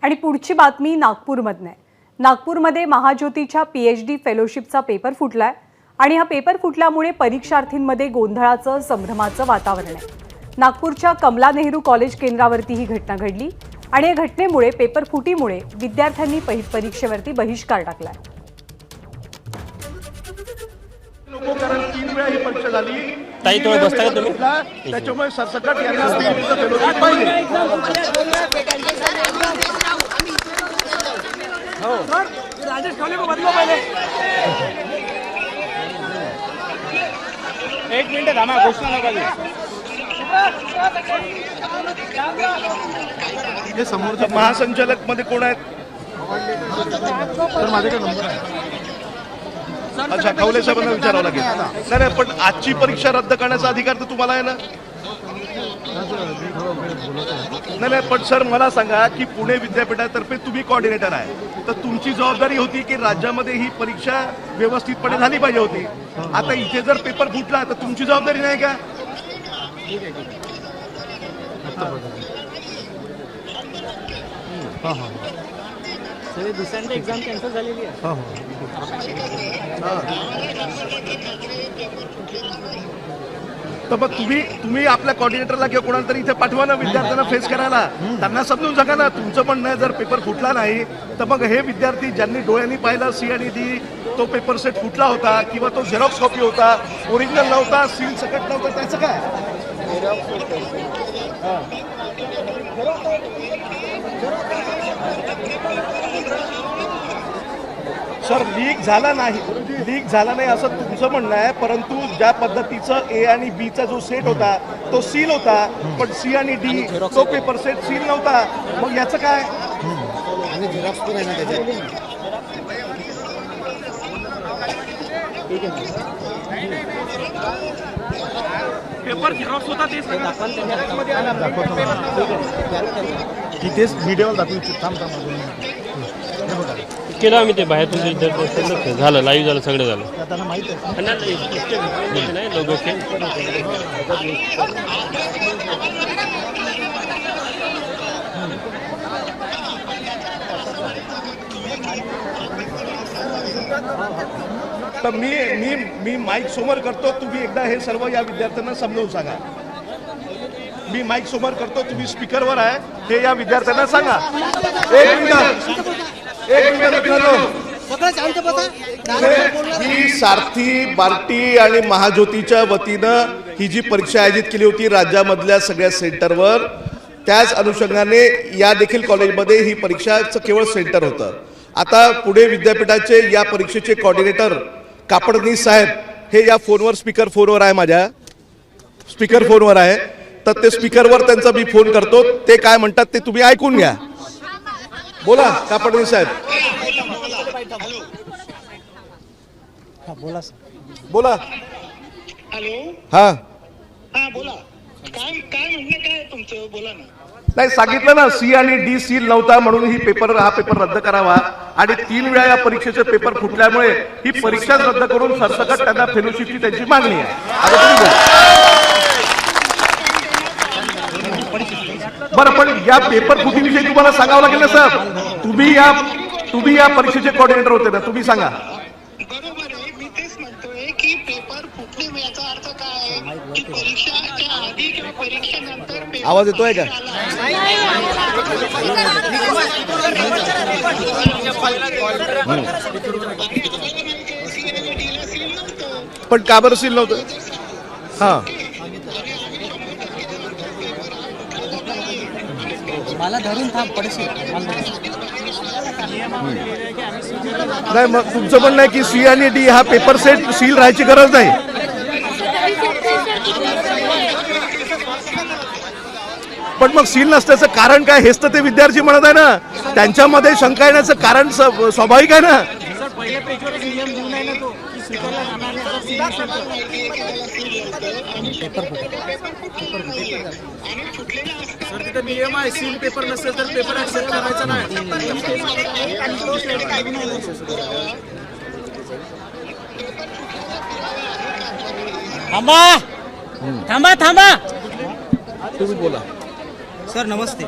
आणि पुढची बातमी नागपूरमधून आहे। नागपूरमध्ये महाज्योतीच्या पीएचडी फेलोशिपचा पेपर फुटलाय आणि हा पेपर फुटल्यामुळे परीक्षार्थींमध्ये गोंधळाचं संभ्रमाचं वातावरण आहे। नागपूरच्या कमला नेहरू कॉलेज केंद्रावरती ही घटना घडली आणि या घटनेमुळे पेपर फुटीमुळे विद्यार्थ्यांनी परीक्षेवरती बहिष्कार टाकलाय। कारण 3 वेळा ही परीक्षा झाली। ताई थोडं बसता का तुम्ही? त्याच्यामुळे सरसकट यांना फेलोशिप पाहिजे। हो राजेश खाने को बदलो पहले। 1 मिनिट थांबा, घोषणा नका देऊ। हे समोरचे महासंचालक मध्ये कोण आहेत? तर माझ्याकडे नंबर आहे। अच्छा, खवले साहेबांना विचारावं लागेल। नाही पण आजची परीक्षा रद्द करण्याचा अधिकार तर तुम्हाला आहे ना? नाही पण सर मला सांगा की पुणे विद्यापीठातर्फे तुम्ही कोऑर्डिनेटर आहे, तर तुमची जबाबदारी होती की राज्यामध्ये ही परीक्षा व्यवस्थितपणे झाली पाहिजे होती। आता इथे जर पेपर फुटला तर तुमची जबाबदारी नाही का? सर दुसऱ्यांदा एक्झाम कॅन्सल झालेली आहे। तर मग तुम्ही आपल्या कोऑर्डिनेटरला किंवा कोणाला तरी इथे पाठवा ना, विद्यार्थ्यांना फेस करायला। त्यांना समजून सांगा ना, तुमचं म्हणणं आहे जर पेपर फुटला नाही तर मग हे विद्यार्थी ज्यांनी डोळ्यांनी पाहिलं सी आणि डी तो पेपर सेट फुटला होता किंवा तो झेरॉक्स कॉपी होता, ओरिजिनल नव्हता, सील सकट नव्हता, त्याचं काय? सर लीक झाला नाही असं तुमचं म्हणणं आहे, परंतु ज्या पद्धतीचं ए आणि बी चा जो सेट होता तो सील होता, पण सी आणि डी तो पेपर सेट सील नव्हता, मग याचं काय? आणि झेरॉक्स पण आहे ना त्याच्यात। पेपर झेरॉक्स होता ते तेच व्हिडिओ दाखवू थांब केलं आम्ही ते बाहेर तुझे विद्यार्थी झालं, लाईव्ह झालं, सगळं झालं। त्यांना माहिती आहे नाही लोगो के तर मी माईक समोर करतो, तुम्ही एकदा हे सर्व या विद्यार्थ्यांना समजावून सांगा। मी माईक समोर करतो, तुम्ही स्पीकरवर आहे, हे या विद्यार्थ्यांना सांगा। एक मिनिट ही सारथी, बार्टी आणि महाज्योतीच्या वतीनं ही जी परीक्षा आयोजित केली होती राज्यामधल्या सगळ्या सेंटरवर, त्याच अनुषंगाने या देखील कॉलेजमध्ये ही परीक्षाचं केवळ सेंटर होतं। आता पुणे विद्यापीठाचे या परीक्षेचे कोऑर्डिनेटर कापडनीस साहेब हे या फोनवर स्पीकर फोनवर आहे, माझ्या स्पीकर फोनवर आहे, तर ते स्पीकरवर त्यांचा मी फोन करतो, ते काय म्हणतात ते तुम्ही ऐकून घ्या। बोला कापडनीस साहेब। बोला। हॅलो, हा बोला। काय म्हणणं काय तुमचं, बोला ना। नाही सांगितलं ना, सी आणि डी सील नव्हता म्हणून हा पेपर रद्द करावा, आणि 3 वेळा या परीक्षेचे पेपर फुटल्यामुळे ही परीक्षाच रद्द करून सरसकट त्यांना फेलोशिपची त्यांची मागणी आहे। आता तुम्ही बरं, पण या पेपर फुटीविषयी तुम्हाला सांगावं लागेल ना सर, तुम्ही या परीक्षेचे कोऑर्डिनेटर होते ना, तुम्ही सांगा। बरोबर आहे, मी तेच म्हणतोय की पेपर फुटणे याचा अर्थ काय की परीक्षाच्या आधी किंवा परीक्षेनंतर आवाज येतोय का? पण का बरं सील नव्हतं? हा मला धरून थांब पडशील। नाही, मग तुमचं म्हणणं आहे की सी आणि डी हा पेपर सेट सील राहायची गरज नाही। पण मग सील नसल्याचं कारण काय हेच तर ते विद्यार्थी म्हणत आहे ना, त्यांच्यामध्ये शंका येण्याचं कारण स्वाभाविक आहे ना। सर पहिले पेजवर एक नियम दिला आहे ना तो की स्पीकरला जाणार नाही तर सील नसेल सर, तिथे नियम आहे, सील पेपर नसेल तर पेपर ऍक्सेप्ट करायचा नाही। थांबा थांबा थांबा। तुम्ही बोला। सर नमस्ते।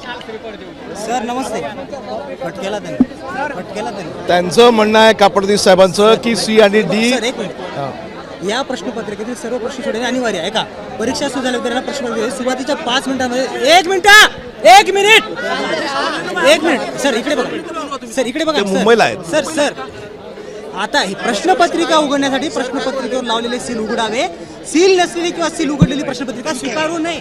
सर नमस्ते कट केला त्यांनी त्यांचं म्हणणं आहे कापडदीस साहेबांचं की सी आणि डी सर एक मिनिट या प्रश्नपत्रिकेतील सर्व प्रश्न सोडवणे अनिवार्य आहे का? परीक्षा सुरू झाल्यावर त्यांना प्रश्नपत्रिका सुरुवातीच्या 5 मिनिटांमध्ये एक मिनिट सर इकडे बघा ते मुंबईला आहेत. सर आता ही प्रश्नपत्रिका उघडण्यासाठी प्रश्नपत्रिकेवर लावलेले सील उघडावे, सील नसलेली किंवा सील उघडलेली प्रश्नपत्रिका स्वीकारू नये.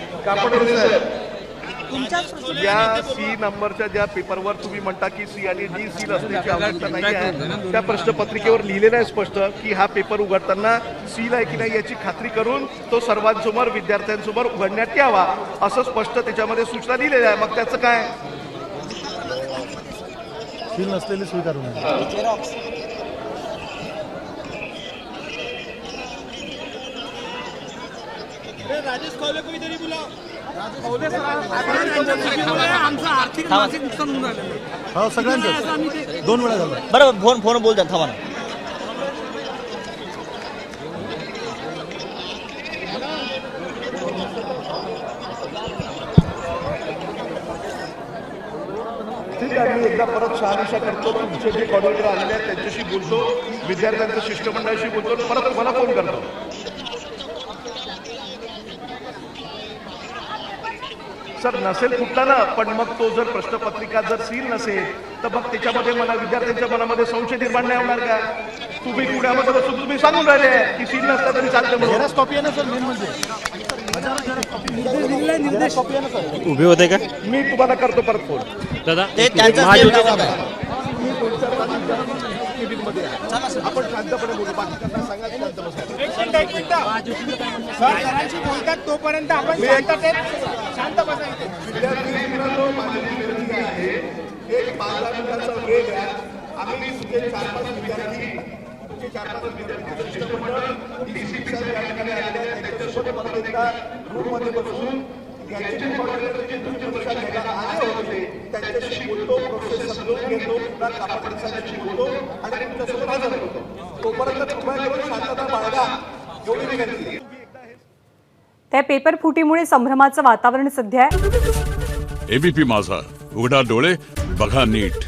या सी नंबरच्या ज्या पेपरवर तुम्ही म्हणता की सी आणि डी सील असण्याची आवश्यकता नाही आहे, त्या प्रश्नपत्रिकेवर लिहिलेलं आहे स्पष्ट की हा पेपर उघडताना सील आहे की नाही याची खात्री करून तो सर्वांसमोर विद्यार्थ्यांसमोर उघडण्यात यावा असं स्पष्ट त्याच्यामध्ये सूचना दिलेल्या आहे. मग त्याचं काय? सील नसलेली स्वीकारू नये. राजेश खवले को इधर ही बुलाओ. खवले सर आमचं आर्थिक मानसिक नुकसान होऊन राहिलं. हो सगळ्यांचं 2 वेळा झालं. बरोबर फोन बोलतात थांबा ना. ठीक आहे, मी एकदा परत शहानिशा करतो. तुमचे जे कॉर्डिनेटर आलेले आहेत त्यांच्याशी बोलतो, विद्यार्थ्यांच्या शिष्टमंडळाशी बोलतो, परत मला फोन करतो. सर नसेल कुठला ना, पण मग तो जर प्रश्नपत्रिका जर सील नसेल तर मग त्याच्यामध्ये मला विद्यार्थ्यांच्या मनामध्ये संशय निर्माण नाही होणार का? तुम्ही पुण्यामध्ये बसून तुम्ही सांगून राहिले की सील नसला तरी चालतं म्हणून. झेरॉक्स कॉपी आहे ना सर मेन म्हणजे उभे होते का मी तुम्हाला करतो परत फोन. दादा आपण शांतपणे बोलू, बाकीच्यांना सांगा की शांत बसा. सरांशी बोलतात तोपर्यंत आपण शांत बसायचं. विद्यार्थी मित्रांनो, माझी विनंती आहे, एक 15 मिनिटाचा वेळ द्या. आम्ही तुमचे 4-5 विद्यार्थी शिष्टमंडळ DC साहेब या ठिकाणी आलेले आहेत. त्यांच्यासोबत परत एकदा रूममध्ये बसून यांची जी कॉर्डिनेटरची दुसरी परीक्षा घ्यायला आले होते त्यांच्याशी बोलतो, प्रोसेस समजून घेतो, पुन्हा कापडसाहेबांशी बोलतो आणि तुमच्यासोबत हजर होतो. तोपर्यंत कृपया करून शांतता बाळगा एवढी विनंती आहे. त्या पेपर फुटीमुळे संभ्रमाचं वातावरण सध्या आहे. एबीपी माझा, उघडा डोळे बघा नीट.